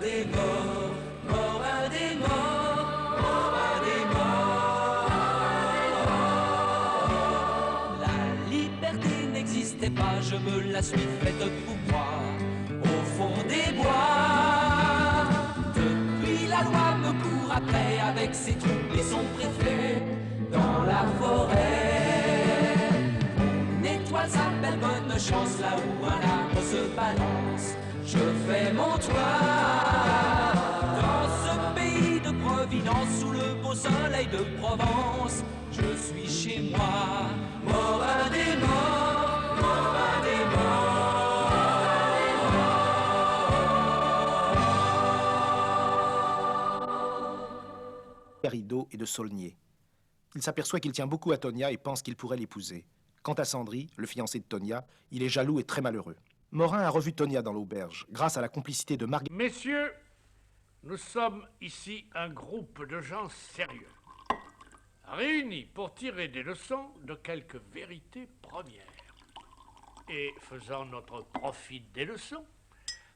des morts, Morin des morts, Morin des morts. La liberté n'existait pas, je me la suis faite pour moi, au fond des bois. Depuis la loi me court après avec ses troupes et son préfet dans la forêt. On étoile s'appelle bonne chance là où un arbre se balance. Je fais mon toit dans ce pays de Providence sous le beau soleil de Provence. Je suis chez moi, Morin des morts, Morin des morts. Rideau et de Saulnier. Il s'aperçoit qu'il tient beaucoup à Tonia et pense qu'il pourrait l'épouser. Quant à Sandry, le fiancé de Tonia, il est jaloux et très malheureux. Morin a revu Tonia dans l'auberge, grâce à la complicité de Marguerite. Messieurs, nous sommes ici un groupe de gens sérieux, réunis pour tirer des leçons de quelques vérités premières. Et faisant notre profit des leçons,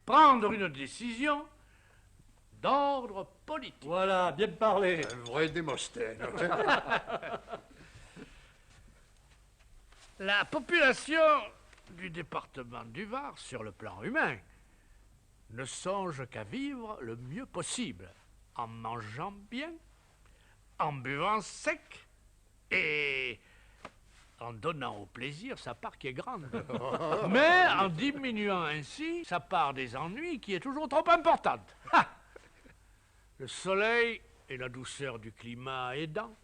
prendre une décision d'ordre politique. Voilà, bien parlé. Un vrai Démosthène. La population du département du Var, sur le plan humain, ne songe qu'à vivre le mieux possible, en mangeant bien, en buvant sec et en donnant au plaisir sa part qui est grande. Mais en diminuant ainsi sa part des ennuis qui est toujours trop importante. Ha! Le soleil et la douceur du climat aidant,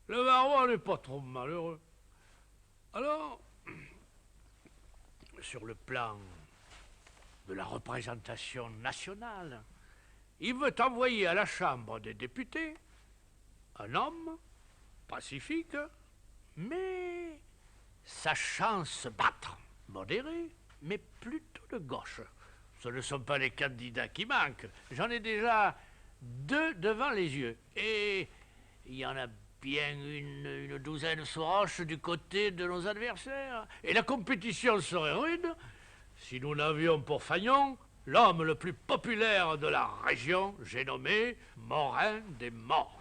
le Varois n'est pas trop malheureux. Alors, sur le plan de la représentation nationale, il veut envoyer à la Chambre des députés un homme pacifique, mais sachant se battre, modéré, mais plutôt de gauche. Ce ne sont pas les candidats qui manquent. J'en ai déjà 2 devant les yeux. Et il y en a bien une douzaine sous roche du côté de nos adversaires. Et la compétition serait rude si nous n'avions pour Fagnon l'homme le plus populaire de la région, j'ai nommé Morin des morts.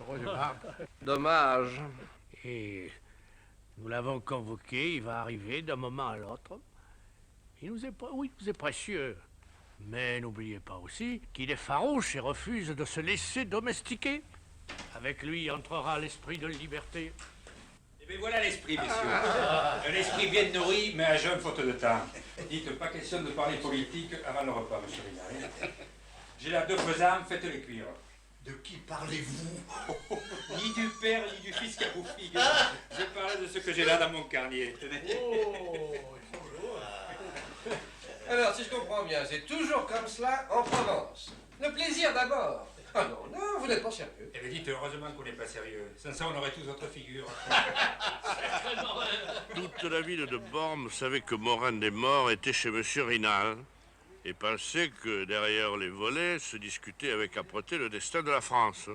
Dommage. Et nous l'avons convoqué, il va arriver d'un moment à l'autre. Il nous est précieux. Mais n'oubliez pas aussi qu'il est farouche et refuse de se laisser domestiquer. Avec lui entrera l'esprit de liberté. Eh bien voilà l'esprit, messieurs. Un esprit bien nourri, mais à jeun faute de temps. Dites, pas question de parler politique avant le repas, monsieur Rignal. J'ai là 2 faisans, faites-les cuire. De qui parlez-vous? Ni du père, ni du fils qui a bouffi. Je parle de ce que j'ai là dans mon carnier. Alors, si je comprends bien, c'est toujours comme cela en Provence. Le plaisir d'abord. Ah non, non, vous n'êtes pas sérieux. Eh bien dites, heureusement qu'on n'est pas sérieux. Sans ça, on aurait tous votre figure. Toute la ville de Bormes savait que Morin des morts était chez monsieur Rinal et pensait que derrière les volets se discutait avec âpreté le destin de la France.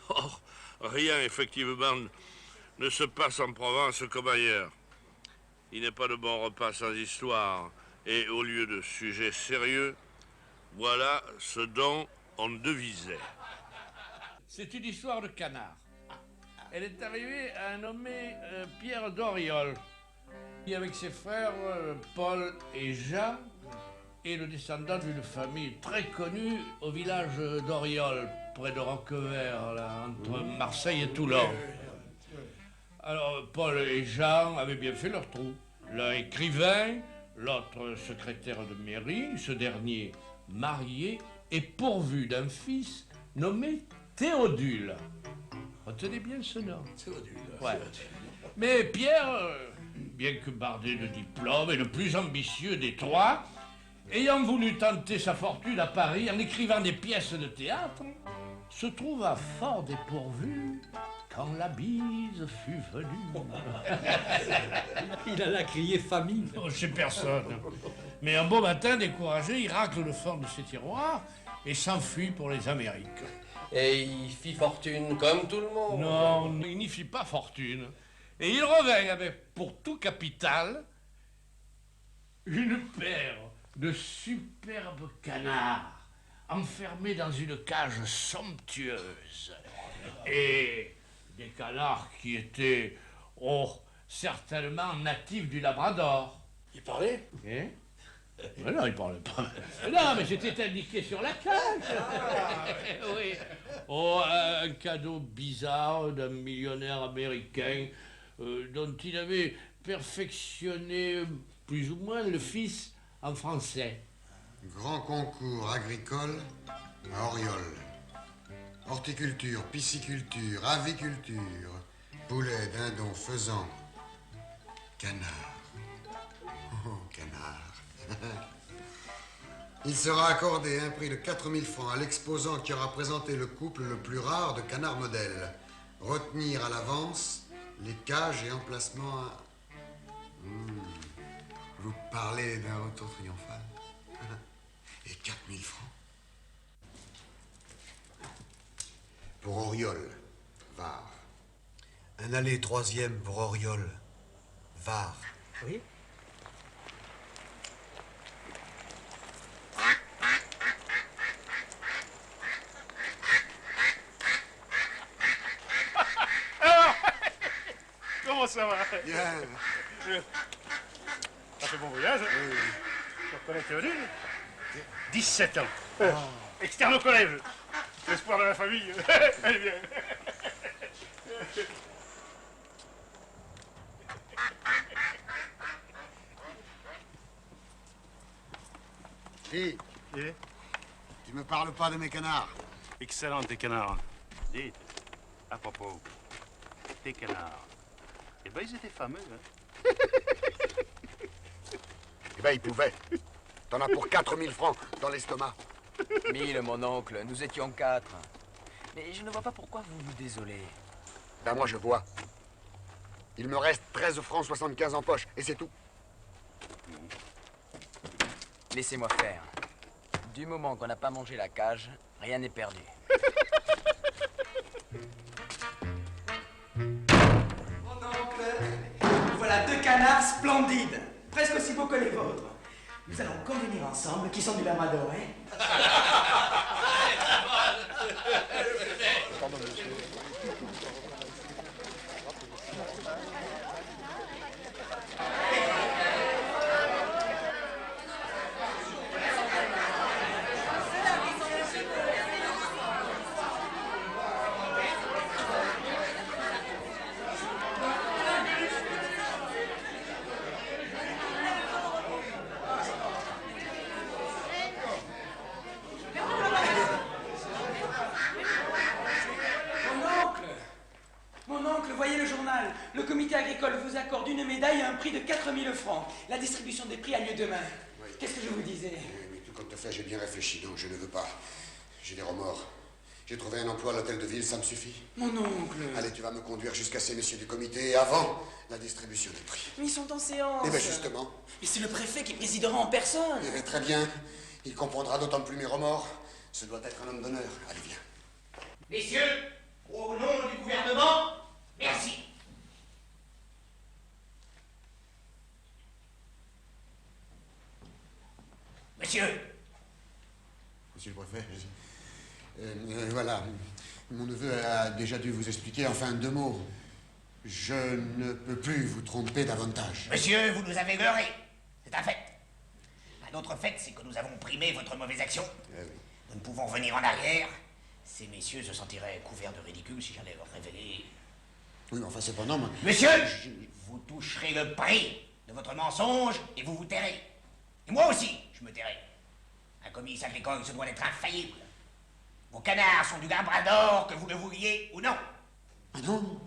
Or, rien effectivement ne se passe en Provence comme ailleurs. Il n'est pas de bon repas sans histoire. Et au lieu de sujets sérieux, voilà ce dont on devisait. C'est une histoire de canard. Elle est arrivée à un nommé Pierre d'Oriol, qui avec ses frères Paul et Jean est le descendant d'une famille très connue au village d'Oriol, près de Roquevert, là, entre Marseille et Toulon. Alors Paul et Jean avaient bien fait leur trou. L'un écrivain, l'autre secrétaire de mairie, ce dernier marié et pourvu d'un fils nommé Théodule. Retenez bien ce nom. Théodule. Ouais. Mais Pierre, bien que bardé de diplôme et le plus ambitieux des 3, ayant voulu tenter sa fortune à Paris en écrivant des pièces de théâtre, se trouva fort dépourvu quand la bise fut venue. Il alla crier famine. Chez personne. Mais un beau matin, découragé, il racle le fond de ses tiroirs et s'enfuit pour les Amériques. Et il fit fortune comme tout le monde. Non, il n'y fit pas fortune. Et il revint avec pour tout capital une paire de superbes canards enfermés dans une cage somptueuse. Et des canards qui étaient, certainement natifs du Labrador. Il parlait? Hein? Mais non, il parlait pas. Non, mais c'était indiqué sur la cage. Oui. Un cadeau bizarre d'un millionnaire américain dont il avait perfectionné plus ou moins le fils en français. Grand concours agricole à Auriol. Horticulture, pisciculture, aviculture, poulet, dindon, faisan, canard. Oh, canard. Il sera accordé un prix de 4000 francs à l'exposant qui aura présenté le couple le plus rare de canards modèles. Retenir à l'avance les cages et emplacements à... Vous parlez d'un retour triomphal. Et 4000 francs. Pour Auriol, Var. Un aller 3e pour Auriol, Var. Oui. Comment ça va? Bien. Ça fait bon voyage. Tu reconnais Théodule? 17 ans. Externe au collège. L'espoir de la famille. Elle est bien. Fille, Et tu me parles pas de mes canards. excellent tes canards. Dites, à propos, tes canards. Eh ben, ils étaient fameux, hein. Eh ben, il pouvait. T'en as pour 4000 francs dans l'estomac. 1000, mon oncle, nous étions 4. Mais je ne vois pas pourquoi vous vous désolez. Ben, moi, je vois. Il me reste 13 francs 75 en poche, et c'est tout. Laissez-moi faire. Du moment qu'on n'a pas mangé la cage, rien n'est perdu. Mon oncle, voilà 2 canards splendides, presque aussi beaux que les vôtres. Nous allons convenir ensemble qui sont du Labrador, hein? Mon oncle, voyez le journal. Le comité agricole vous accorde une médaille à un prix de 4000 francs. La distribution des prix a lieu demain. Oui. Qu'est-ce que je vous disais? Mais tout compte fait, j'ai bien réfléchi, donc je ne veux pas. J'ai des remords. J'ai trouvé un emploi à l'hôtel de ville, ça me suffit. Mon oncle. Allez, tu vas me conduire jusqu'à ces messieurs du comité avant la distribution des prix. Mais ils sont en séance. Eh bien, justement. Mais c'est le préfet qui présidera en personne. Eh bien, très bien. Il comprendra d'autant plus mes remords. Ce doit être un homme d'honneur. Allez, viens. Messieurs, au nom du gouvernement, merci. Monsieur, Monsieur le préfet, voilà. Mon neveu a déjà dû vous expliquer, enfin, 2 mots. Je ne peux plus vous tromper davantage. monsieur, vous nous avez leurrés. C'est un fait. Un autre fait, c'est que nous avons primé votre mauvaise action. Eh oui. Nous ne pouvons revenir en arrière. Ces messieurs se sentiraient couverts de ridicule si j'allais leur révéler. Oui, mais enfin, cependant, moi... Monsieur, vous toucherez le prix de votre mensonge et vous vous tairez. Et moi aussi, je me tairai. Un comice agricole se doit d'être infaillible. Vos canards sont du Labrador, que vous le vouliez ou non. Ah non?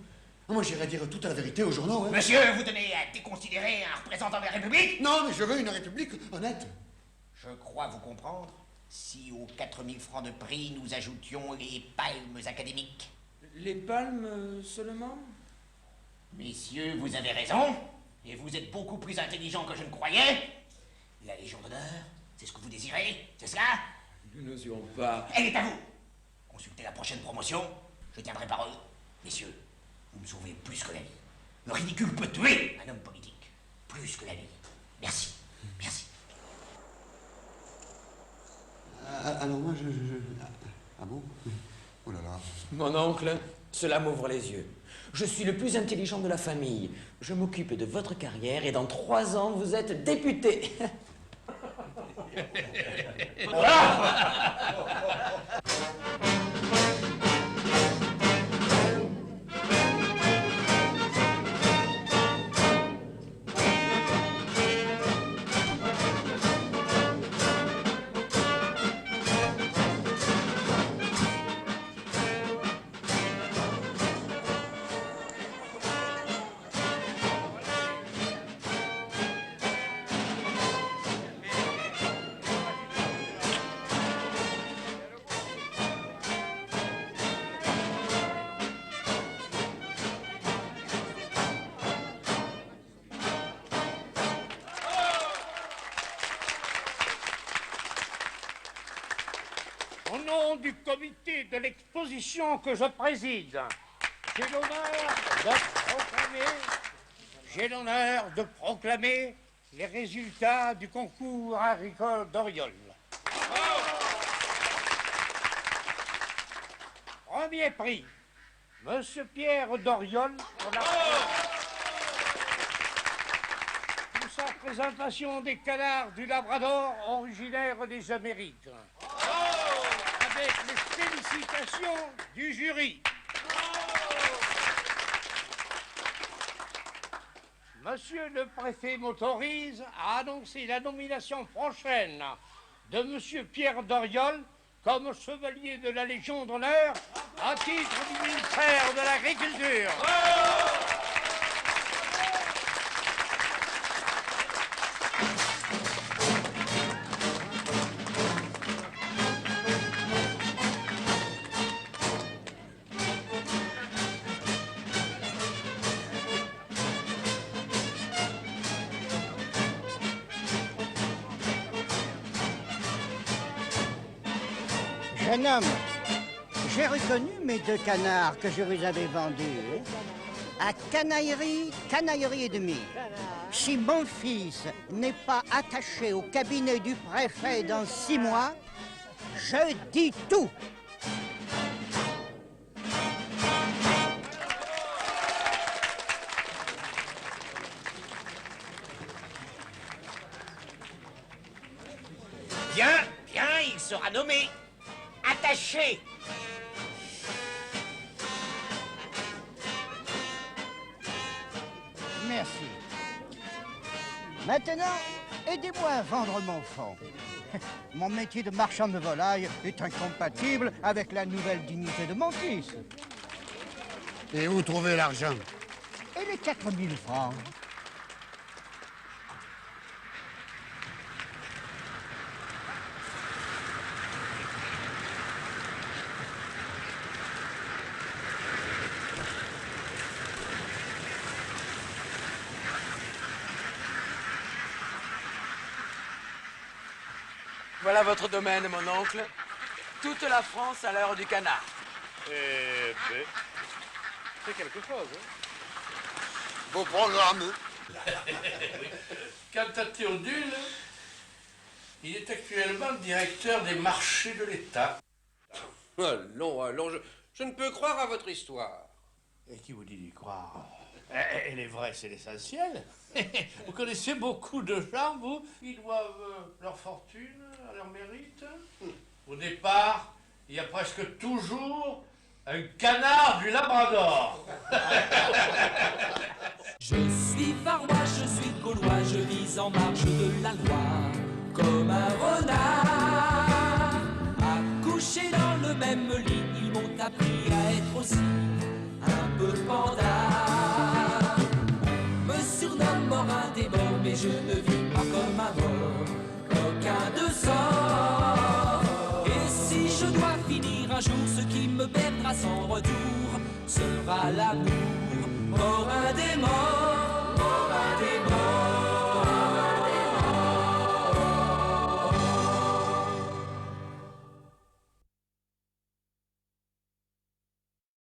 Moi, j'irais dire toute la vérité aux journaux, hein. Monsieur, vous tenez à déconsidérer un représentant de la République? Non, mais je veux une république honnête. Je crois vous comprendre. Si aux 4000 francs de prix, nous ajoutions les palmes académiques. Les palmes seulement? Messieurs, vous avez raison. Et vous êtes beaucoup plus intelligents que je ne croyais. La Légion d'honneur, c'est ce que vous désirez, c'est cela? Nous n'osions pas. Elle est à vous. Consultez la prochaine promotion, je tiendrai parole. Messieurs, vous me sauvez plus que la vie. Le ridicule peut tuer un homme politique. Plus que la vie. Merci. Merci. alors moi, Ah bon? Oh là là. Mon oncle, cela m'ouvre les yeux. Je suis le plus intelligent de la famille. Je m'occupe de votre carrière et dans 3 ans, vous êtes député. Au nom du comité de l'exposition que je préside, j'ai l'honneur de proclamer les résultats du concours agricole d'Oriol. Premier prix, Monsieur Pierre Doriol pour sa présentation des canards du Labrador originaires des Amériques. Avec les félicitations du jury. Monsieur le préfet m'autorise à annoncer la nomination prochaine de Monsieur Pierre Doriol comme chevalier de la Légion d'honneur à titre du ministère de l'Agriculture. Jeune homme, j'ai reconnu mes 2 canards que je vous avais vendus à canaillerie et demie. Si mon fils n'est pas attaché au cabinet du préfet dans 6 mois, je dis tout. Bien, il sera nommé. Attaché. Merci. Maintenant, aidez-moi à vendre mon fonds. Mon métier de marchand de volailles est incompatible avec la nouvelle dignité de mon fils. Et où trouver l'argent? Et les 4000 francs? Voilà votre domaine, mon oncle. Toute la France à l'heure du canard. Eh ben, c'est quelque chose, hein. Beau programme. Quant à Théodule, il est actuellement directeur des marchés de l'État. Allons, je ne peux croire à votre histoire. Et qui vous dit d'y croire? Elle est vraie, c'est l'essentiel. Vous connaissez beaucoup de gens, vous, qui doivent leur fortune à leur mérite. Au départ, il y a presque toujours un canard du Labrador. Je suis varois, je suis gaulois, je vis en marge de la loi, comme un renard. Accouché dans le même lit, ils m'ont appris à être aussi un peu panda. On me surnomme Morin des morts, mais je ne vis pas comme un mort, qu'aucun de sort. Et si je dois finir un jour, ce qui me perdra sans retour sera l'amour, Morin des morts.